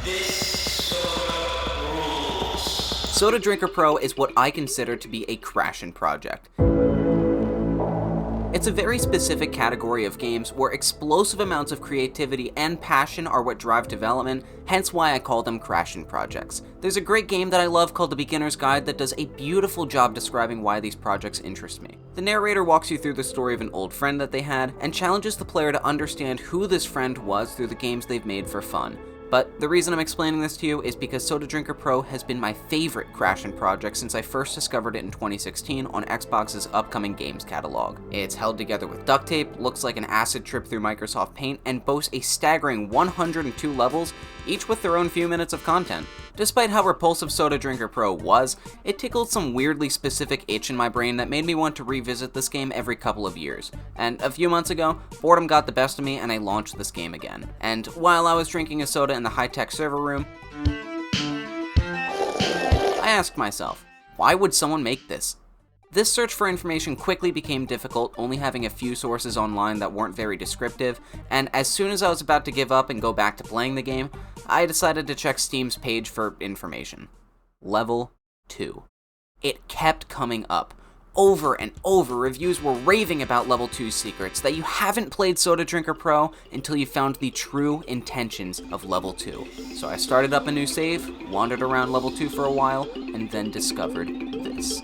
This soda rules. Soda Drinker Pro is what I consider to be a crashin' project. It's a very specific category of games where explosive amounts of creativity and passion are what drive development, hence why I call them crashin' projects. There's a great game that I love called The Beginner's Guide that does a beautiful job describing why these projects interest me. The narrator walks you through the story of an old friend that they had, and challenges the player to understand who this friend was through the games they've made for fun. But the reason I'm explaining this to you is because Soda Drinker Pro has been my favorite crashin' project since I first discovered it in 2016 on Xbox's upcoming games catalog. It's held together with duct tape, looks like an acid trip through Microsoft Paint, and boasts a staggering 102 levels, each with their own few minutes of content. Despite how repulsive Soda Drinker Pro was, it tickled some weirdly specific itch in my brain that made me want to revisit this game every couple of years. And a few months ago, boredom got the best of me and I launched this game again. And while I was drinking a soda in the high-tech server room, I asked myself, why would someone make this? This search for information quickly became difficult, only having a few sources online that weren't very descriptive, and as soon as I was about to give up and go back to playing the game, I decided to check Steam's page for information. Level 2. It kept coming up. Over and over, reviews were raving about Level 2's secrets, that you haven't played Soda Drinker Pro until you found the true intentions of Level 2. So I started up a new save, wandered around Level 2 for a while, and then discovered this.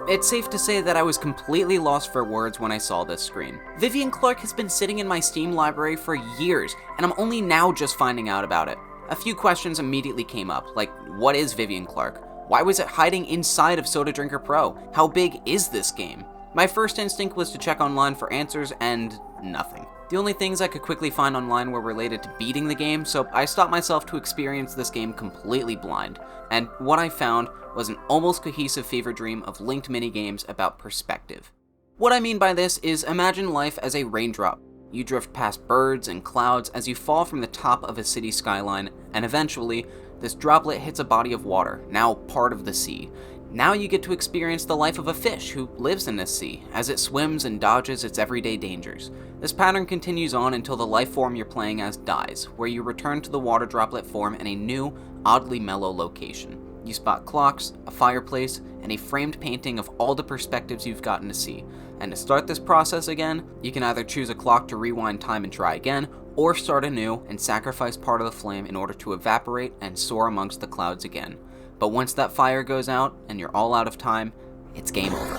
It's safe to say that I was completely lost for words when I saw this screen. Vivian Clark has been sitting in my Steam library for years, and I'm only now just finding out about it. A few questions immediately came up, like what is Vivian Clark? Why was it hiding inside of Soda Drinker Pro? How big is this game? My first instinct was to check online for answers, and nothing. The only things I could quickly find online were related to beating the game, so I stopped myself to experience this game completely blind, and what I found was an almost cohesive fever dream of linked minigames about perspective. What I mean by this is imagine life as a raindrop. You drift past birds and clouds as you fall from the top of a city skyline, and eventually, this droplet hits a body of water, now part of the sea. Now you get to experience the life of a fish who lives in this sea, as it swims and dodges its everyday dangers. This pattern continues on until the life form you're playing as dies, where you return to the water droplet form in a new, oddly mellow location. You spot clocks, a fireplace, and a framed painting of all the perspectives you've gotten to see. And to start this process again, you can either choose a clock to rewind time and try again, or start anew and sacrifice part of the flame in order to evaporate and soar amongst the clouds again. But once that fire goes out and you're all out of time, it's game over.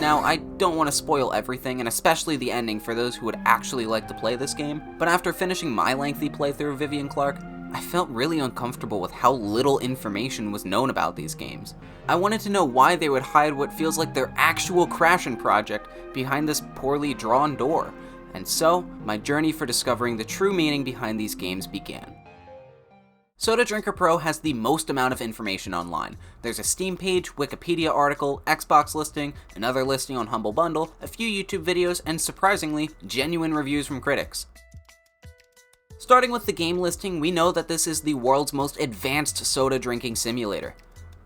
Now, I don't want to spoil everything, and especially the ending for those who would actually like to play this game, but after finishing my lengthy playthrough of Vivian Clark, I felt really uncomfortable with how little information was known about these games. I wanted to know why they would hide what feels like their actual crashin' project behind this poorly drawn door. And so, my journey for discovering the true meaning behind these games began. Soda Drinker Pro has the most amount of information online. There's a Steam page, Wikipedia article, Xbox listing, another listing on Humble Bundle, a few YouTube videos, and surprisingly, genuine reviews from critics. Starting with the game listing, we know that this is the world's most advanced soda drinking simulator.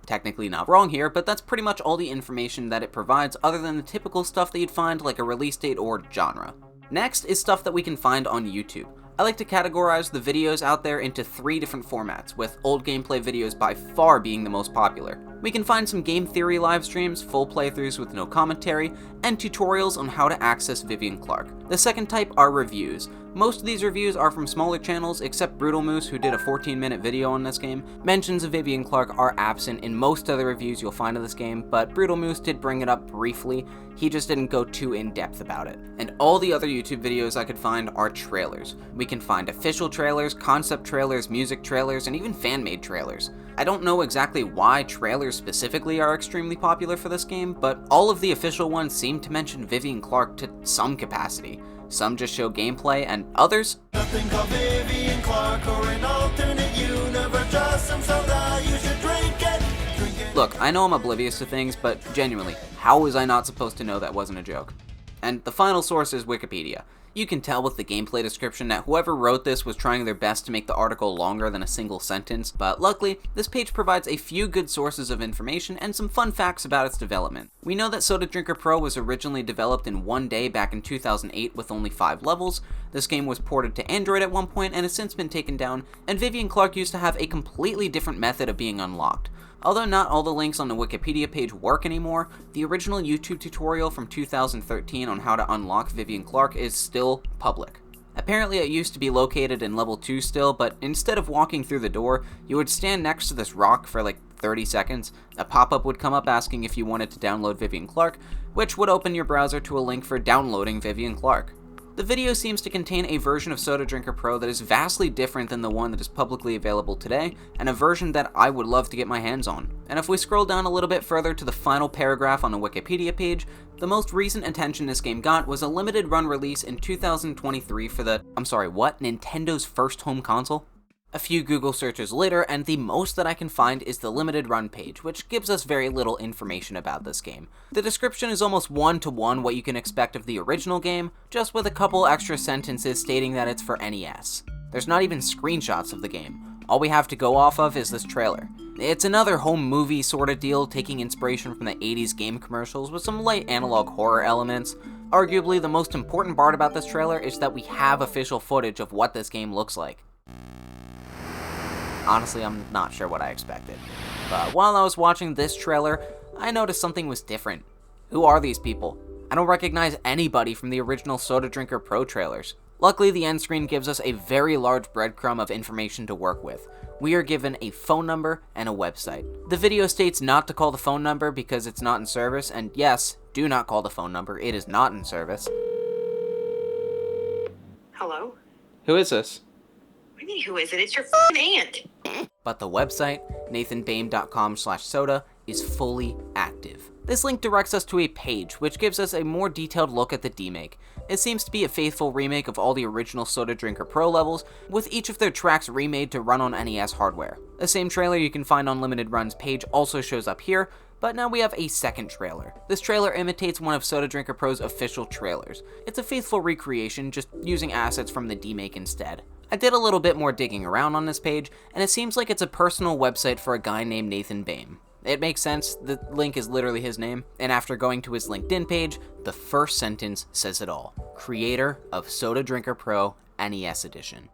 Technically not wrong here, but that's pretty much all the information that it provides other than the typical stuff that you'd find like a release date or genre. Next is stuff that we can find on YouTube. I like to categorize the videos out there into 3 different formats, with old gameplay videos by far being the most popular. We can find some game theory live streams, full playthroughs with no commentary, and tutorials on how to access Vivian Clark. The second type are reviews. Most of these reviews are from smaller channels, except Brutal Moose, who did a 14-minute video on this game. Mentions of Vivian Clark are absent in most other reviews you'll find of this game, but Brutal Moose did bring it up briefly. He just didn't go too in-depth about it. And all the other YouTube videos I could find are trailers. We can find official trailers, concept trailers, music trailers, and even fan-made trailers. I don't know exactly why trailers specifically are extremely popular for this game, but all of the official ones seem to mention Vivian Clark to some capacity. Some just show gameplay, and others, Nothing called Vivian Clark or an alternate universe, just some soda, you should drink it. Look, I know I'm oblivious to things, but genuinely, how was I not supposed to know that wasn't a joke? And the final source is Wikipedia. You can tell with the gameplay description that whoever wrote this was trying their best to make the article longer than a single sentence, but luckily, this page provides a few good sources of information and some fun facts about its development. We know that Soda Drinker Pro was originally developed in one day back in 2008 with only 5 levels. This game was ported to Android at one point and has since been taken down, and Vivian Clark used to have a completely different method of being unlocked. Although not all the links on the Wikipedia page work anymore, the original YouTube tutorial from 2013 on how to unlock Vivian Clark is still public. Apparently it used to be located in level 2 still, but instead of walking through the door, you would stand next to this rock for like 30 seconds, a pop-up would come up asking if you wanted to download Vivian Clark, which would open your browser to a link for downloading Vivian Clark. The video seems to contain a version of Soda Drinker Pro that is vastly different than the one that is publicly available today, and a version that I would love to get my hands on. And if we scroll down a little bit further to the final paragraph on the Wikipedia page, the most recent attention this game got was a limited run release in 2023 for the, Nintendo's first home console? A few Google searches later, and the most that I can find is the limited run page, which gives us very little information about this game. The description is almost one-to-one what you can expect of the original game, just with a couple extra sentences stating that it's for NES. There's not even screenshots of the game. All we have to go off of is this trailer. It's another home movie sort of deal, taking inspiration from the 80s game commercials with some light analog horror elements. Arguably, the most important part about this trailer is that we have official footage of what this game looks like. Honestly, I'm not sure what I expected. But while I was watching this trailer, I noticed something was different. Who are these people? I don't recognize anybody from the original Soda Drinker Pro trailers. Luckily, the end screen gives us a very large breadcrumb of information to work with. We are given a phone number and a website. The video states not to call the phone number because it's not in service, and yes, do not call the phone number, it is not in service. Hello? Who is this? What do you mean, who is it? It's your f***ing aunt. But the website, nathanbame.com/soda, is fully active. This link directs us to a page, which gives us a more detailed look at the Demake. It seems to be a faithful remake of all the original Soda Drinker Pro levels, with each of their tracks remade to run on NES hardware. The same trailer you can find on Limited Run's page also shows up here, but now we have a second trailer. This trailer imitates one of Soda Drinker Pro's official trailers. It's a faithful recreation, just using assets from the Demake instead. I did a little bit more digging around on this page, and it seems like it's a personal website for a guy named Nathan Bame. It makes sense, the link is literally his name, and after going to his LinkedIn page, the first sentence says it all. Creator of Soda Drinker Pro NES Edition.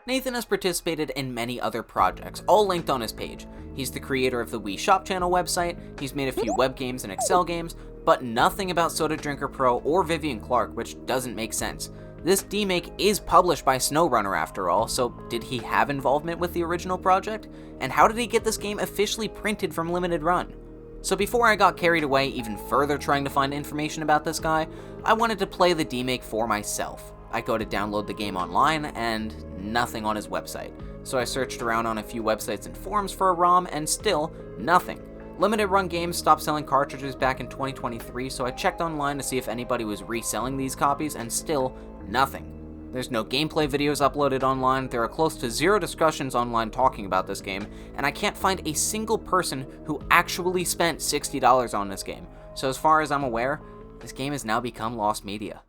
Nathan has participated in many other projects, all linked on his page. He's the creator of the Wii Shop Channel website, he's made a few web games and Excel games, but nothing about Soda Drinker Pro or Vivian Clark, which doesn't make sense. This Demake is published by SnowRunner after all, so did he have involvement with the original project? And how did he get this game officially printed from Limited Run? So before I got carried away even further trying to find information about this guy, I wanted to play the Demake for myself. I go to download the game online, and nothing on his website. So I searched around on a few websites and forums for a ROM, and still, nothing. Limited Run Games stopped selling cartridges back in 2023, so I checked online to see if anybody was reselling these copies, and still, nothing. There's no gameplay videos uploaded online, there are close to 0 discussions online talking about this game, and I can't find a single person who actually spent $60 on this game. So as far as I'm aware, this game has now become lost media.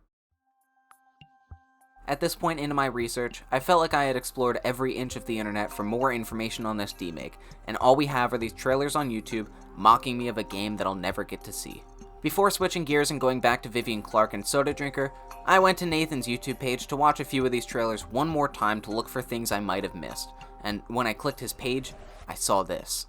At this point into my research, I felt like I had explored every inch of the internet for more information on this Demake, and all we have are these trailers on YouTube mocking me of a game that I'll never get to see. Before switching gears and going back to Vivian Clark and Soda Drinker, I went to Nathan's YouTube page to watch a few of these trailers one more time to look for things I might have missed, and when I clicked his page, I saw this.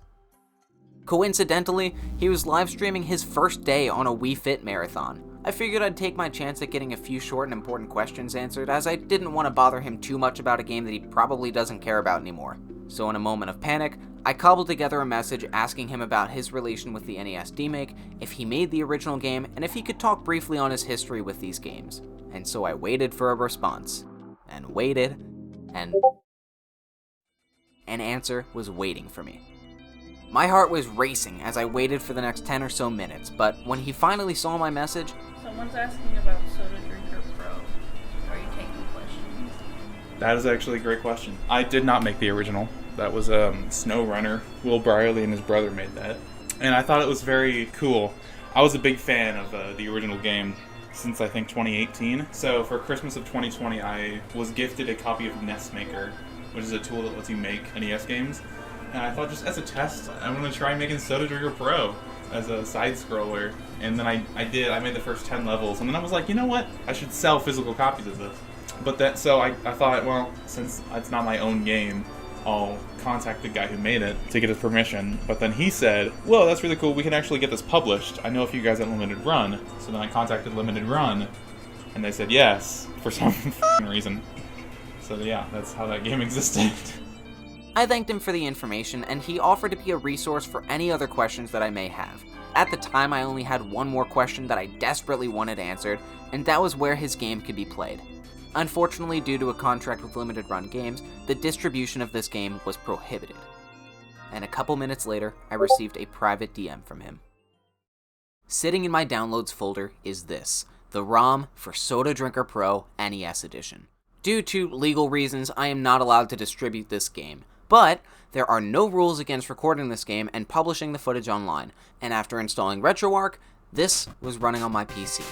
Coincidentally, he was live streaming his first day on a Wii Fit marathon. I figured I'd take my chance at getting a few short and important questions answered, as I didn't want to bother him too much about a game that he probably doesn't care about anymore. So in a moment of panic, I cobbled together a message asking him about his relation with the NES Demake, if he made the original game, and if he could talk briefly on his history with these games. And so I waited for a response. And waited, and an answer was waiting for me. My heart was racing as I waited for the next 10 or so minutes, but when he finally saw my message... Someone's asking about Soda Drinker Pro. Are you taking questions? That is actually a great question. I did not make the original. That was SnowRunner. Will Brierly and his brother made that. And I thought it was very cool. I was a big fan of the original game. since I think 2018. So for Christmas of 2020, I was gifted a copy of NES Maker, which is a tool that lets you make NES games. And I thought, just as a test, I'm going to try making Soda Drinker Pro as a side-scroller. And then I did. I made the first 10 levels. And then I was like, you know what? I should sell physical copies of this. But so I thought, well, since it's not my own game, I'll contact the guy who made it to get his permission. But then he said, well, that's really cool. We can actually get this published. I know a few guys at Limited Run. So then I contacted Limited Run. And they said yes, for some reason. So yeah, that's how that game existed. I thanked him for the information, and he offered to be a resource for any other questions that I may have. At the time, I only had one more question that I desperately wanted answered, and that was where his game could be played. Unfortunately, due to a contract with Limited Run Games, the distribution of this game was prohibited. And a couple minutes later, I received a private DM from him. Sitting in my downloads folder is this, the ROM for Soda Drinker Pro NES Edition. Due to legal reasons, I am not allowed to distribute this game, but there are no rules against recording this game and publishing the footage online, and after installing RetroArch, this was running on my PC.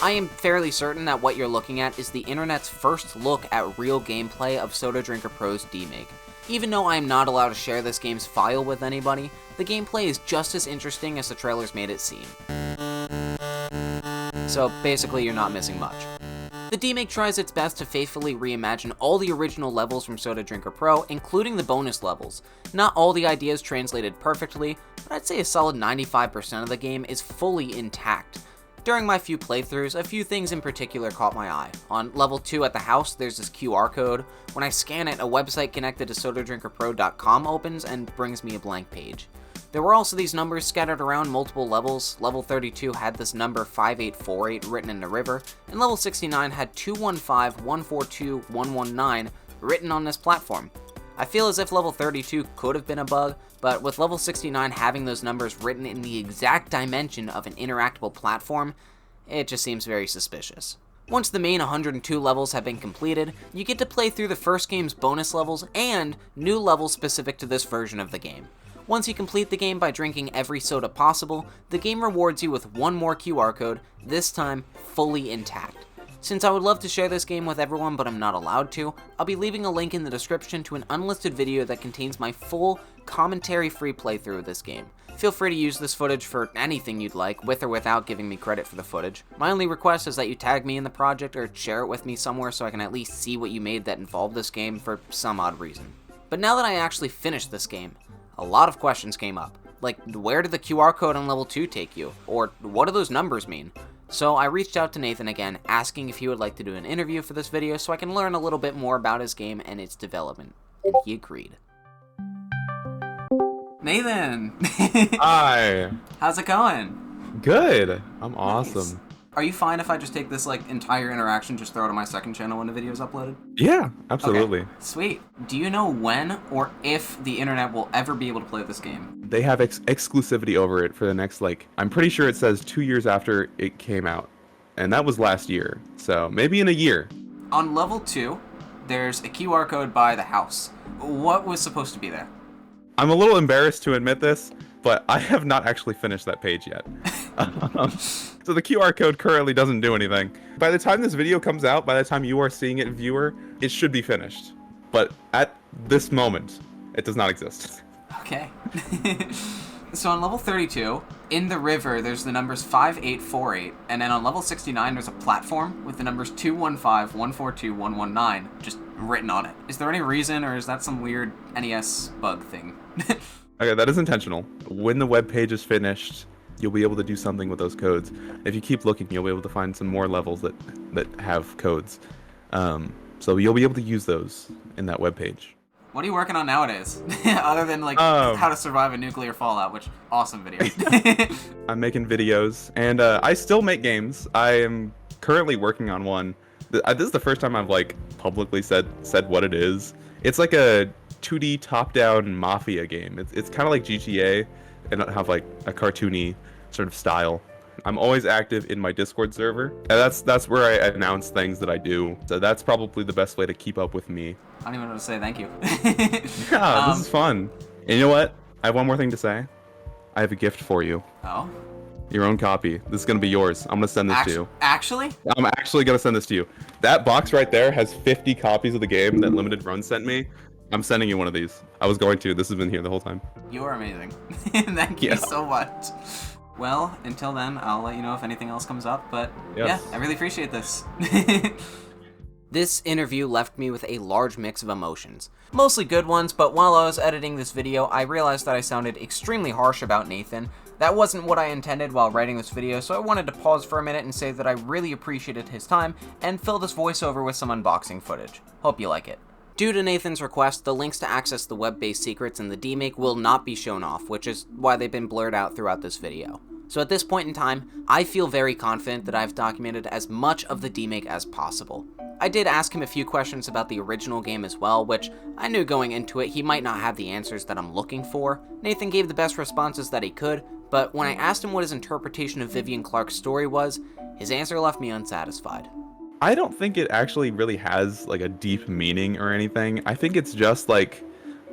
I am fairly certain that what you're looking at is the internet's first look at real gameplay of Soda Drinker Pro's Demake. Even though I am not allowed to share this game's file with anybody, the gameplay is just as interesting as the trailers made it seem. So basically, you're not missing much. The Demake tries its best to faithfully reimagine all the original levels from Soda Drinker Pro, including the bonus levels. Not all the ideas translated perfectly, but I'd say a solid 95% of the game is fully intact. During my few playthroughs, a few things in particular caught my eye. On level 2 at the house, there's this QR code. When I scan it, a website connected to sodadrinkerpro.com opens and brings me a blank page. There were also these numbers scattered around multiple levels. Level 32 had this number 5848 written in the river, and level 69 had 215, 142, 119 written on this platform. I feel as if level 32 could have been a bug, but with level 69 having those numbers written in the exact dimension of an interactable platform, it just seems very suspicious. Once the main 102 levels have been completed, you get to play through the first game's bonus levels and new levels specific to this version of the game. Once you complete the game by drinking every soda possible, the game rewards you with one more QR code, this time fully intact. Since I would love to share this game with everyone but I'm not allowed to, I'll be leaving a link in the description to an unlisted video that contains my full, commentary-free playthrough of this game. Feel free to use this footage for anything you'd like, with or without giving me credit for the footage. My only request is that you tag me in the project or share it with me somewhere so I can at least see what you made that involved this game for some odd reason. But now that I actually finished this game, a lot of questions came up. Like, where did the QR code on level 2 take you? Or what do those numbers mean? So I reached out to Nathan again, asking if he would like to do an interview for this video so I can learn a little bit more about his game and its development. And he agreed. Nathan! Hi. How's it going? Good. I'm awesome. Nice. Are you fine if I just take this entire interaction, just throw it on my second channel when the video is uploaded? Yeah, absolutely. Okay. Sweet. Do you know when or if the internet will ever be able to play this game? They have exclusivity over it for the next, I'm pretty sure it says 2 years after it came out. And that was last year. So maybe in a year. On level 2, there's a QR code by the house. What was supposed to be there? I'm a little embarrassed to admit this, but I have not actually finished that page yet. So the QR code currently doesn't do anything. By the time this video comes out, by the time you are seeing it, viewer, it should be finished. But at this moment, it does not exist. Okay. So on level 32, in the river, there's the numbers 5848, and then on level 69, there's a platform with the numbers 215, 142, 119 just written on it. Is there any reason, or is that some weird NES bug thing? Okay, that is intentional. When the web page is finished, you'll be able to do something with those codes. If you keep looking, you'll be able to find some more levels that have codes. So you'll be able to use those in that web page. What are you working on nowadays? Other than how to survive a nuclear fallout, which awesome video. I'm making videos, and I still make games. I am currently working on one. This is the first time I've publicly said what it is. It's like a 2D top-down mafia game. It's kind of like GTA, and have a cartoony sort of style. I'm always active in my Discord server, and that's where I announce things that I do. So that's probably the best way to keep up with me. I don't even know what to say. Thank you. Yeah, this is fun. And you know what? I have one more thing to say. I have a gift for you. Oh? Your own copy. This is gonna be yours. I'm gonna send this to you. Actually? I'm actually gonna send this to you. That box right there has 50 copies of the game that Limited Run sent me. I'm sending you one of these. I was going to. This has been here the whole time. You are amazing. Thank you so much. Well, until then, I'll let you know if anything else comes up, but Yes. yeah, I really appreciate this. This interview left me with a large mix of emotions. Mostly good ones, but while I was editing this video, I realized that I sounded extremely harsh about Nathan. That wasn't what I intended while writing this video, so I wanted to pause for a minute and say that I really appreciated his time and fill this voiceover with some unboxing footage. Hope you like it. Due to Nathan's request, the links to access the web-based secrets in the Demake will not be shown off, which is why they've been blurred out throughout this video. So at this point in time, I feel very confident that I've documented as much of the Demake as possible. I did ask him a few questions about the original game as well, which I knew going into it he might not have the answers that I'm looking for. Nathan gave the best responses that he could, but when I asked him what his interpretation of Vivian Clark's story was, his answer left me unsatisfied. I don't think it actually really has like a deep meaning or anything. I think it's just like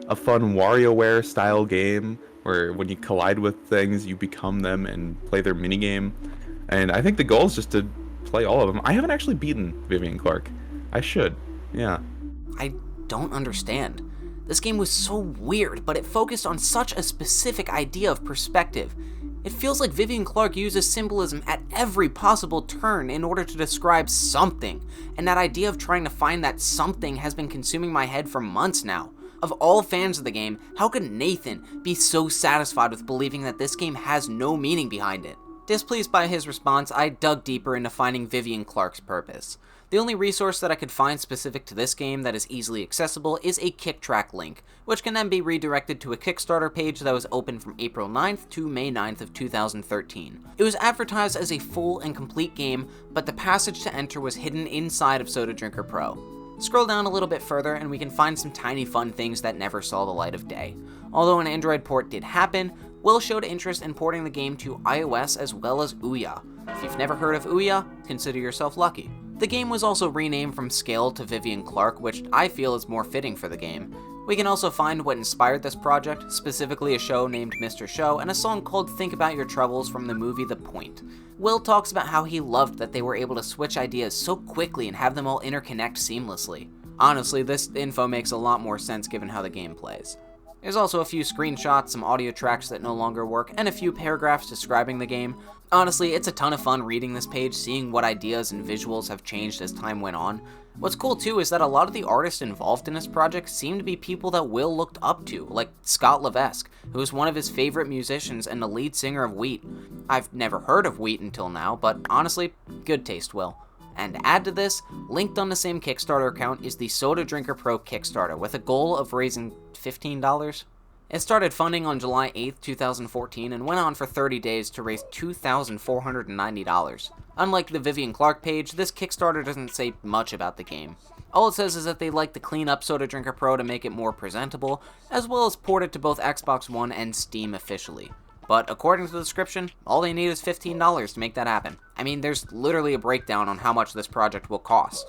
a fun WarioWare style game where when you collide with things, you become them and play their minigame. And I think the goal is just to play all of them. I haven't actually beaten Vivian Clark. I should. Yeah. I don't understand. This game was so weird, but it focused on such a specific idea of perspective. It feels like Vivian Clark uses symbolism at every possible turn in order to describe something, and that idea of trying to find that something has been consuming my head for months now. Of all fans of the game, how could Nathan be so satisfied with believing that this game has no meaning behind it? Displeased by his response, I dug deeper into finding Vivian Clark's purpose. The only resource that I could find specific to this game that is easily accessible is a kick track link, which can then be redirected to a Kickstarter page that was open from April 9th to May 9th of 2013. It was advertised as a full and complete game, but the passage to enter was hidden inside of Soda Drinker Pro. Scroll down a little bit further and we can find some tiny fun things that never saw the light of day. Although an Android port did happen, Will showed interest in porting the game to iOS as well as Ouya. If you've never heard of Ouya, consider yourself lucky. The game was also renamed from Scale to Vivian Clark, which I feel is more fitting for the game. We can also find what inspired this project, specifically a show named Mr. Show and a song called Think About Your Troubles from the movie The Point. Will talks about how he loved that they were able to switch ideas so quickly and have them all interconnect seamlessly. Honestly, this info makes a lot more sense given how the game plays. There's also a few screenshots, some audio tracks that no longer work, and a few paragraphs describing the game. Honestly, it's a ton of fun reading this page, seeing what ideas and visuals have changed as time went on. What's cool too is that a lot of the artists involved in this project seem to be people that Will looked up to, like Scott Levesque, who is one of his favorite musicians and the lead singer of Wheat. I've never heard of Wheat until now, but honestly, good taste, Will. And to add to this, linked on the same Kickstarter account is the Soda Drinker Pro Kickstarter with a goal of raising $15. It started funding on July 8th, 2014 and went on for 30 days to raise $2,490. Unlike the Vivian Clark page, this Kickstarter doesn't say much about the game. All it says is that they'd like to clean up Soda Drinker Pro to make it more presentable, as well as port it to both Xbox One and Steam officially. But according to the description, all they need is $15 to make that happen. I mean, there's literally a breakdown on how much this project will cost.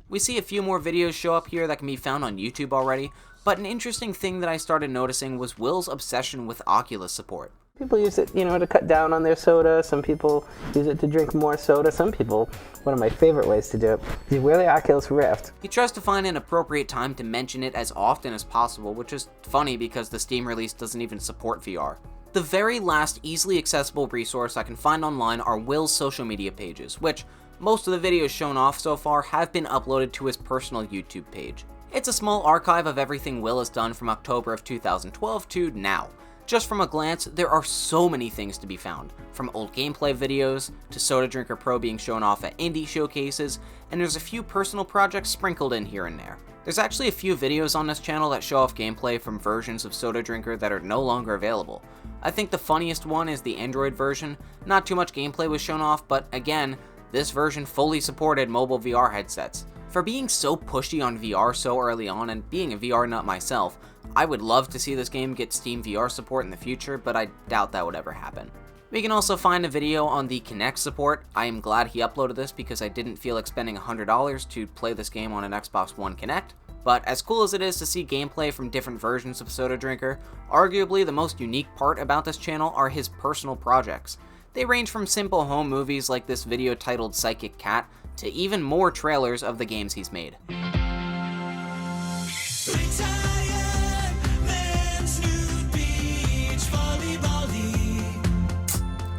We see a few more videos show up here that can be found on YouTube already, but an interesting thing that I started noticing was Will's obsession with Oculus support. People use it, to cut down on their soda. Some people use it to drink more soda. Some people, one of my favorite ways to do it, is wear the Oculus Rift. He tries to find an appropriate time to mention it as often as possible, which is funny because the Steam release doesn't even support VR. The very last easily accessible resource I can find online are Will's social media pages, which most of the videos shown off so far have been uploaded to his personal YouTube page. It's a small archive of everything Will has done from October of 2012 to now. Just from a glance, there are so many things to be found, from old gameplay videos, to Soda Drinker Pro being shown off at indie showcases, and there's a few personal projects sprinkled in here and there. There's actually a few videos on this channel that show off gameplay from versions of Soda Drinker that are no longer available. I think the funniest one is the Android version. Not too much gameplay was shown off, but again, this version fully supported mobile VR headsets. For being so pushy on VR so early on, and being a VR nut myself, I would love to see this game get Steam VR support in the future, but I doubt that would ever happen. We can also find a video on the Kinect support. I am glad he uploaded this because I didn't feel like spending $100 to play this game on an Xbox One Kinect. But as cool as it is to see gameplay from different versions of Soda Drinker, arguably the most unique part about this channel are his personal projects. They range from simple home movies like this video titled Psychic Cat, to even more trailers of the games he's made.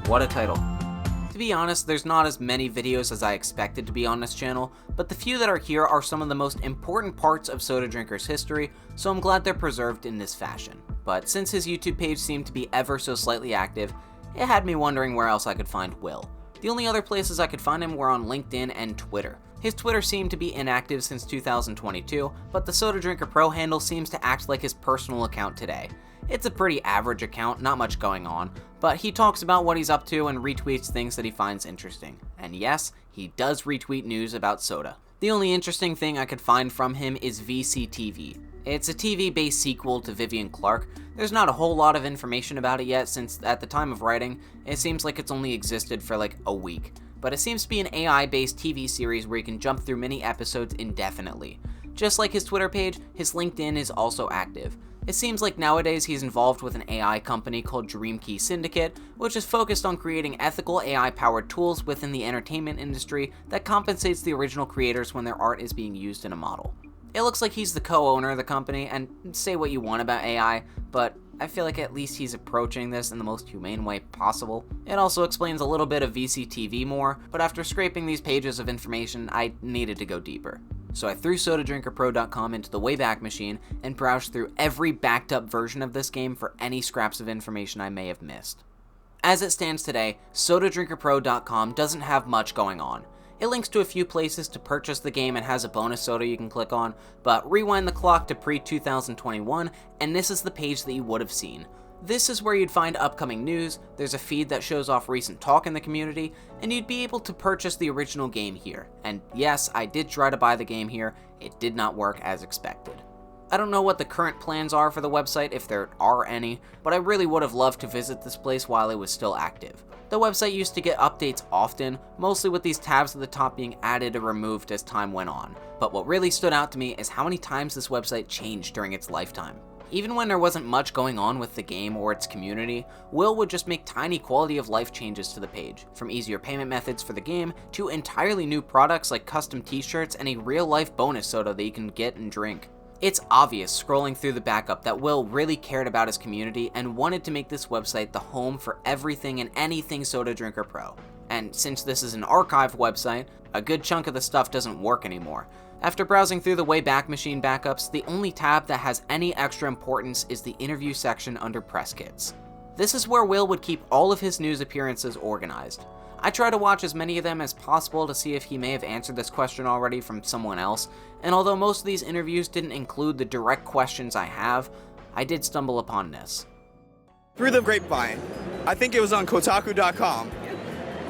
What a title. To be honest, there's not as many videos as I expected to be on this channel, but the few that are here are some of the most important parts of Soda Drinker's history, so I'm glad they're preserved in this fashion. But since his YouTube page seemed to be ever so slightly active, it had me wondering where else I could find Will. The only other places I could find him were on LinkedIn and Twitter. His Twitter seemed to be inactive since 2022, but the Soda Drinker Pro handle seems to act like his personal account today. It's a pretty average account, not much going on, but he talks about what he's up to and retweets things that he finds interesting. And yes, he does retweet news about soda. The only interesting thing I could find from him is VCTV. It's a TV-based sequel to Vivian Clark. There's not a whole lot of information about it yet, since at the time of writing, it seems like it's only existed for like a week. But it seems to be an AI-based TV series where you can jump through many episodes indefinitely. Just like his Twitter page, his LinkedIn is also active. It seems like nowadays he's involved with an AI company called Dreamkey Syndicate, which is focused on creating ethical AI-powered tools within the entertainment industry that compensates the original creators when their art is being used in a model. It looks like he's the co-owner of the company, and say what you want about AI, but I feel like at least he's approaching this in the most humane way possible. It also explains a little bit of VCTV more, but after scraping these pages of information, I needed to go deeper. So I threw SodaDrinkerPro.com into the Wayback Machine and browsed through every backed up version of this game for any scraps of information I may have missed. As it stands today, SodaDrinkerPro.com doesn't have much going on. It links to a few places to purchase the game and has a bonus soda you can click on, but rewind the clock to pre-2021 and this is the page that you would have seen. This is where you'd find upcoming news, there's a feed that shows off recent talk in the community, and you'd be able to purchase the original game here. And yes, I did try to buy the game here, it did not work as expected. I don't know what the current plans are for the website, if there are any, but I really would have loved to visit this place while it was still active. The website used to get updates often, mostly with these tabs at the top being added or removed as time went on. But what really stood out to me is how many times this website changed during its lifetime. Even when there wasn't much going on with the game or its community, Will would just make tiny quality of life changes to the page, from easier payment methods for the game to entirely new products like custom t-shirts and a real life bonus soda that you can get and drink. It's obvious scrolling through the backup that Will really cared about his community and wanted to make this website the home for everything and anything Soda Drinker Pro. And since this is an archive website, a good chunk of the stuff doesn't work anymore. After browsing through the Wayback Machine backups, the only tab that has any extra importance is the interview section under press kits. This is where Will would keep all of his news appearances organized. I try to watch as many of them as possible to see if he may have answered this question already from someone else, and although most of these interviews didn't include the direct questions I have, I did stumble upon this. Through the grapevine, I think it was on Kotaku.com,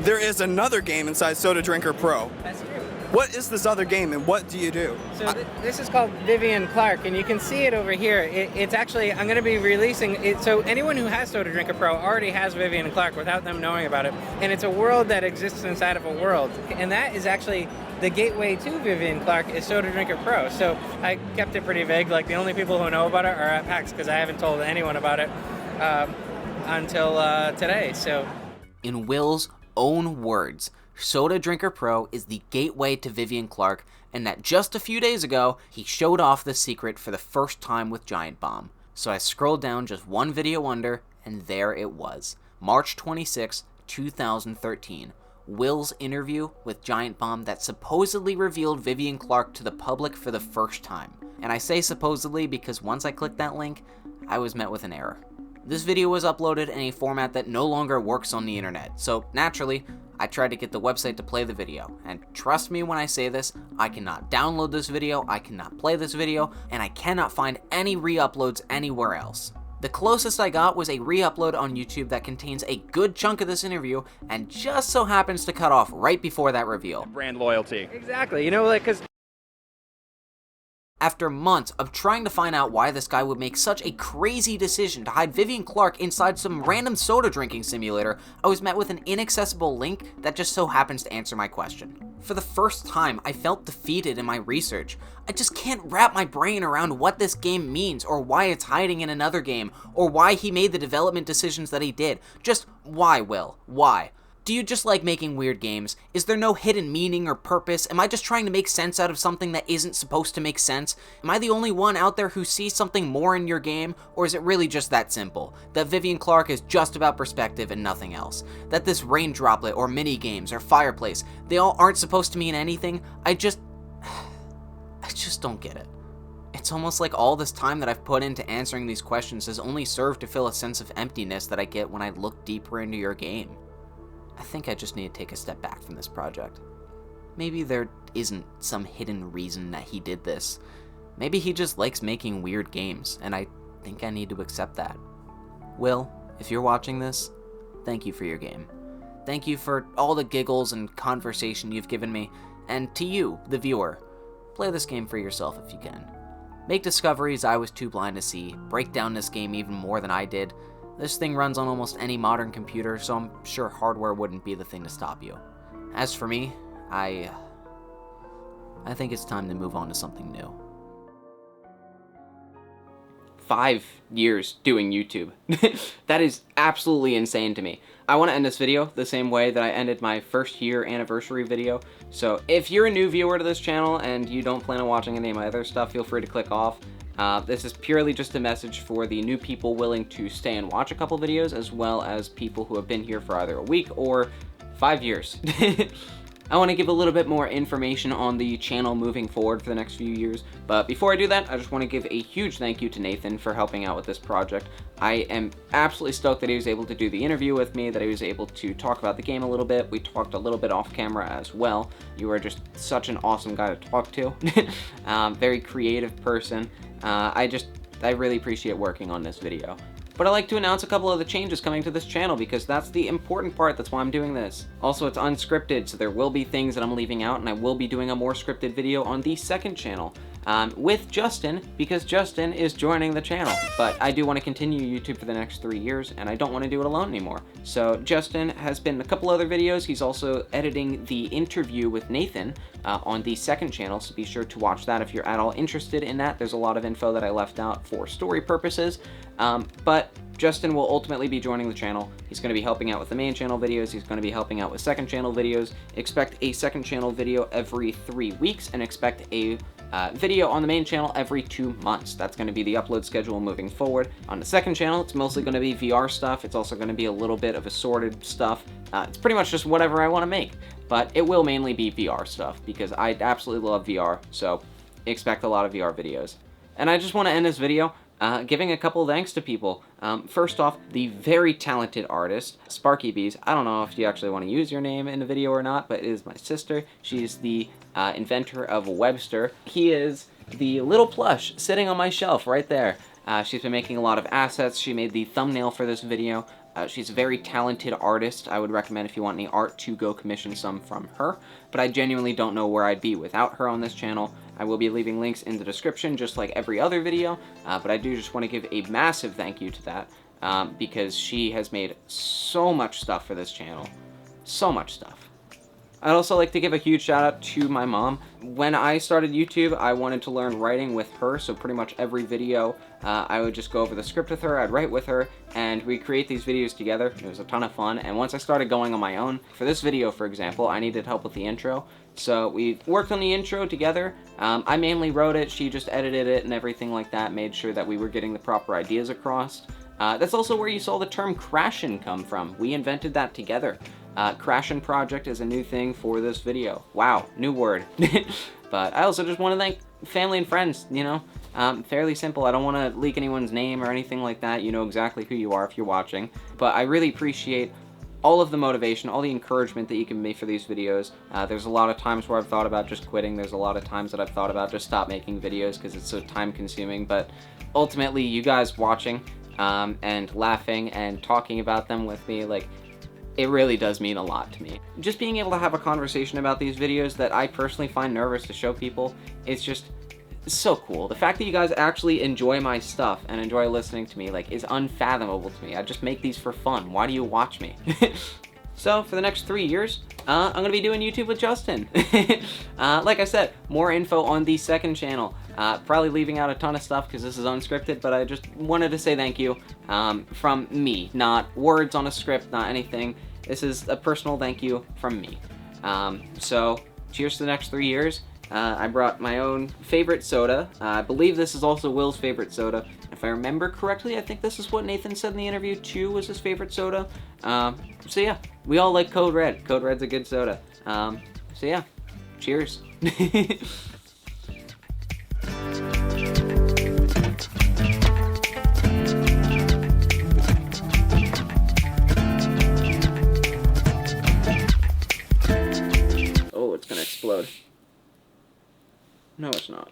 there is another game inside Soda Drinker Pro. That's true. What is this other game and what do you do? So this is called Vivian Clark, and you can see it over here. It's actually, I'm going to be releasing it, so anyone who has Soda Drinker Pro already has Vivian Clark without them knowing about it, and it's a world that exists inside of a world, and that is actually the gateway to Vivian Clark is Soda Drinker Pro. So I kept it pretty vague, like the only people who know about it are at PAX, because I haven't told anyone about it until today, so. In Will's own words, Soda Drinker Pro is the gateway to Vivian Clark, and that just a few days ago, he showed off the secret for the first time with Giant Bomb. So I scrolled down just one video under, and there it was. March 26, 2013. Will's interview with Giant Bomb that supposedly revealed Vivian Clark to the public for the first time. And I say supposedly because once I clicked that link, I was met with an error. This video was uploaded in a format that no longer works on the internet, so naturally, I tried to get the website to play the video, and trust me when I say this, I cannot download this video, I cannot play this video, and I cannot find any re-uploads anywhere else. The closest I got was a re-upload on YouTube that contains a good chunk of this interview, and just so happens to cut off right before that reveal. Brand loyalty. Exactly, you know, like, because After months of trying to find out why this guy would make such a crazy decision to hide Vivian Clark inside some random soda drinking simulator, I was met with an inaccessible link that just so happens to answer my question. For the first time, I felt defeated in my research. I just can't wrap my brain around what this game means, or why it's hiding in another game, or why he made the development decisions that he did. Just why, Will? Why? Do you just like making weird games? Is there no hidden meaning or purpose? Am I just trying to make sense out of something that isn't supposed to make sense? Am I the only one out there who sees something more in your game? Or is it really just that simple? That Vivian Clark is just about perspective and nothing else? That this rain droplet or mini games or fireplace, they all aren't supposed to mean anything? I just don't get it. It's almost like all this time that I've put into answering these questions has only served to fill a sense of emptiness that I get when I look deeper into your game. I think I just need to take a step back from this project. Maybe there isn't some hidden reason that he did this. Maybe he just likes making weird games, and I think I need to accept that. Will, if you're watching this, thank you for your game. Thank you for all the giggles and conversation you've given me, and to you, the viewer, play this game for yourself if you can. Make discoveries I was too blind to see, break down this game even more than I did. This thing runs on almost any modern computer, so I'm sure hardware wouldn't be the thing to stop you. As for me, I think it's time to move on to something new. 5 years doing YouTube. That is absolutely insane to me. I want to end this video the same way that I ended my first year anniversary video. So if you're a new viewer to this channel and you don't plan on watching any of my other stuff, feel free to click off. This is purely just a message for the new people willing to stay and watch a couple videos, as well as people who have been here for either a week or 5 years. I want to give a little bit more information on the channel moving forward for the next few years, but before I do that, I just want to give a huge thank you to Nathan for helping out with this project. I am absolutely stoked that he was able to do the interview with me, that he was able to talk about the game a little bit. We talked a little bit off camera as well. You are just such an awesome guy to talk to. Very creative person. I really appreciate working on this video. But I'd like to announce a couple of the changes coming to this channel, because that's the important part. That's why I'm doing this. Also, it's unscripted, so there will be things that I'm leaving out, and I will be doing a more scripted video on the second channel with Justin, because Justin is joining the channel. But I do want to continue YouTube for the next 3 years, and I don't want to do it alone anymore. So Justin has been in a couple other videos. He's also editing the interview with Nathan on the second channel, so be sure to watch that if you're at all interested in that. There's a lot of info that I left out for story purposes. But Justin will ultimately be joining the channel. He's going to be helping out with the main channel videos. He's going to be helping out with second channel videos. Expect a second channel video every 3 weeks, and expect a video on the main channel every 2 months. That's going to be the upload schedule moving forward. On the second channel, it's mostly going to be VR stuff. It's also going to be a little bit of assorted stuff. It's pretty much just whatever I want to make, but it will mainly be VR stuff, because I absolutely love VR, so expect a lot of VR videos. And I just want to end this video giving a couple thanks to people. First off, the very talented artist, Sparky Bees. I don't know if you actually want to use your name in the video or not, but it is my sister. She's the inventor of Webster. He is the little plush sitting on my shelf right there. She's been making a lot of assets. She made the thumbnail for this video. She's a very talented artist. I would recommend, if you want any art, to go commission some from her. But I genuinely don't know where I'd be without her on this channel. I will be leaving links in the description, just like every other video. But I do just want to give a massive thank you to that, because she has made so much stuff for this channel. So much stuff. I'd also like to give a huge shout out to my mom. When I started YouTube, I wanted to learn writing with her, so pretty much every video I would just go over the script with her, I'd write with her, and we'd create these videos together. It was a ton of fun, and once I started going on my own, for this video, for example, I needed help with the intro, so we worked on the intro together. I mainly wrote it, she just edited it and everything like that, made sure that we were getting the proper ideas across. That's also where you saw the term crassion come from. We invented that together. Crassion project is a new thing for this video. Wow, new word. But I also just want to thank family and friends, you know. Fairly simple. I don't want to leak anyone's name or anything like that. You know exactly who you are if you're watching. But I really appreciate all of the motivation, all the encouragement that you can make for these videos. There's a lot of times where I've thought about just quitting. There's a lot of times that I've thought about just stop making videos because it's so time consuming. But ultimately, you guys watching and laughing and talking about them with me, like, it really does mean a lot to me. Just being able to have a conversation about these videos that I personally find nervous to show people, it's just, It's so cool. The fact that you guys actually enjoy my stuff and enjoy listening to me, like, is unfathomable to me. I just make these for fun. Why do you watch me? So, for the next 3 years, I'm going to be doing YouTube with Justin. Like I said, more info on the second channel. Probably leaving out a ton of stuff because this is unscripted, but I just wanted to say thank you from me. Not words on a script, not anything. This is a personal thank you from me. So, cheers to the next 3 years. I brought my own favorite soda. I believe this is also Will's favorite soda. If I remember correctly, I think this is what Nathan said in the interview too was his favorite soda. So yeah, we all like Code Red. Code Red's a good soda. So yeah, cheers. Oh, it's gonna explode. No, it's not.